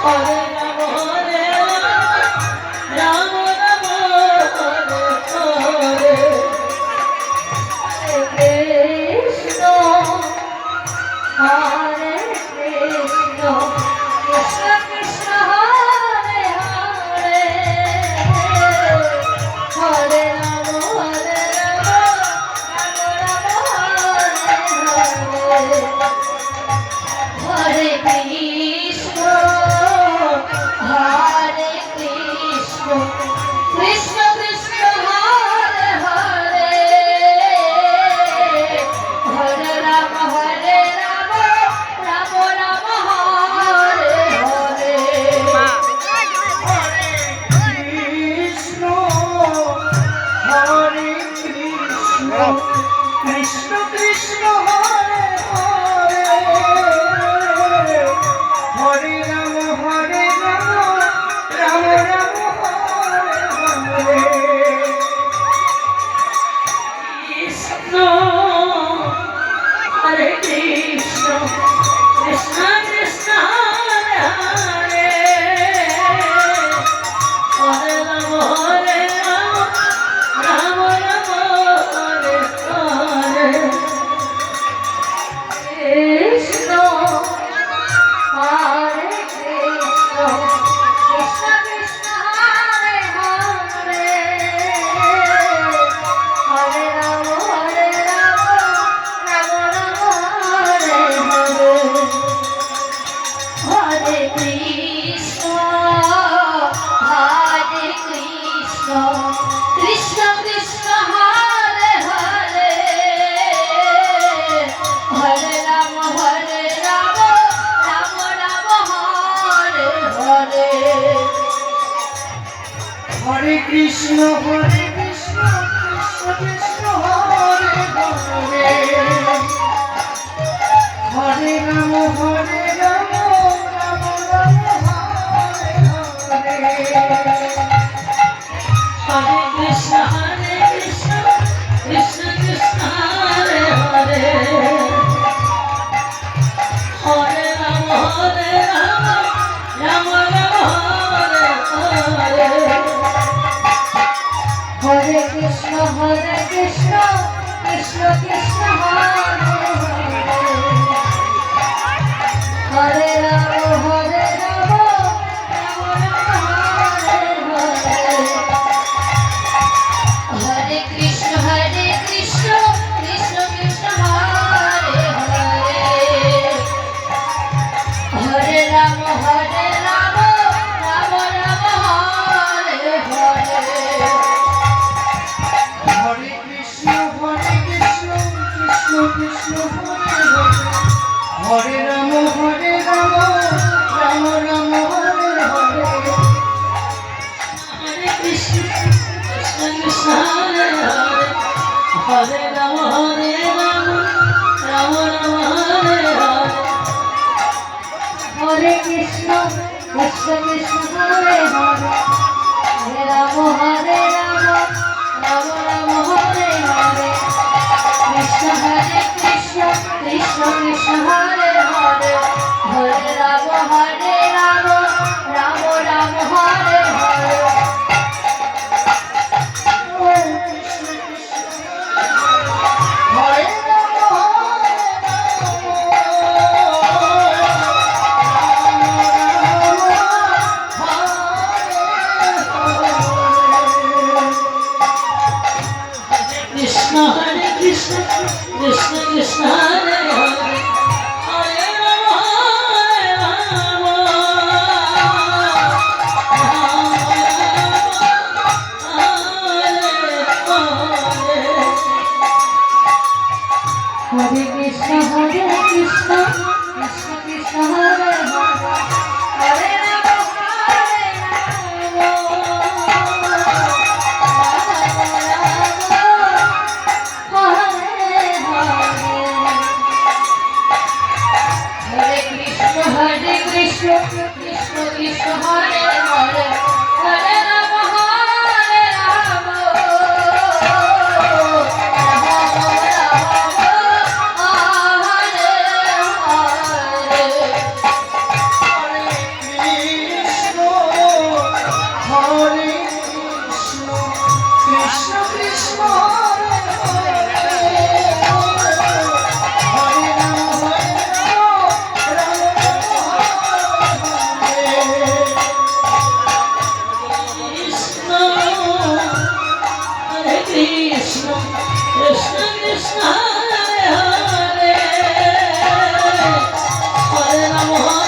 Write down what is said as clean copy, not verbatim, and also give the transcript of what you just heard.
Hare Krishna, Hare Krishna, Krishna Krishna, Hare Hare, Hare Rama, Hare Rama, Rama Rama, Hare Hare. Hare Krishna, Hare Krishna, Krishna Krishna, Hare Hare, Hare Rama, Hare Rama, Rama Rama, Hare Hare. Hare Krishna, Hare Krishna, Krishna Krishna, Hare Hare, Hare Rama, Hare Rama, Rama Rama, Hare Hare. Hare Krishna, Hare Krishna, Krishna Krishna, Hare Hare, Hare Rama, Hare Rama, Rama Rama, Hare Hare. Hare Krishna, Krishna, Hare Hare, Hare Rama, Hare Rama, Rama Rama, Hare Hare. Hare Krishna, Krishna Krishna, Hare Hare, Hare Rama, Hare Rama, Rama Rama, Hare Hare. Hare Krishna, Krishna Krishna, Hare Hare, Hare Rama, Hare Rama, Rama Rama, Hare Hare. Krishna Hare Krishna, Krishna Krishna, Hare Hare, Hare Rama, Hare Rama, Rama Rama, Hare Hare. Hare Krishna, Hare Rama, Krishna, Hare Krishna, Krishna Krishna, Hare Hare, Hare Rama, Hare Rama, Hare Krishna, Hare Krishna, Krishna Krishna, Hare Hare, Hare Rama, Hare Rama, Hare Hare. Hare Krishna, Hare Krishna, Krishna Krishna, Hare Hare, Hare Rama, Hare Rama, Hare Hare. Krishna Hare Hare Hare Ram Hare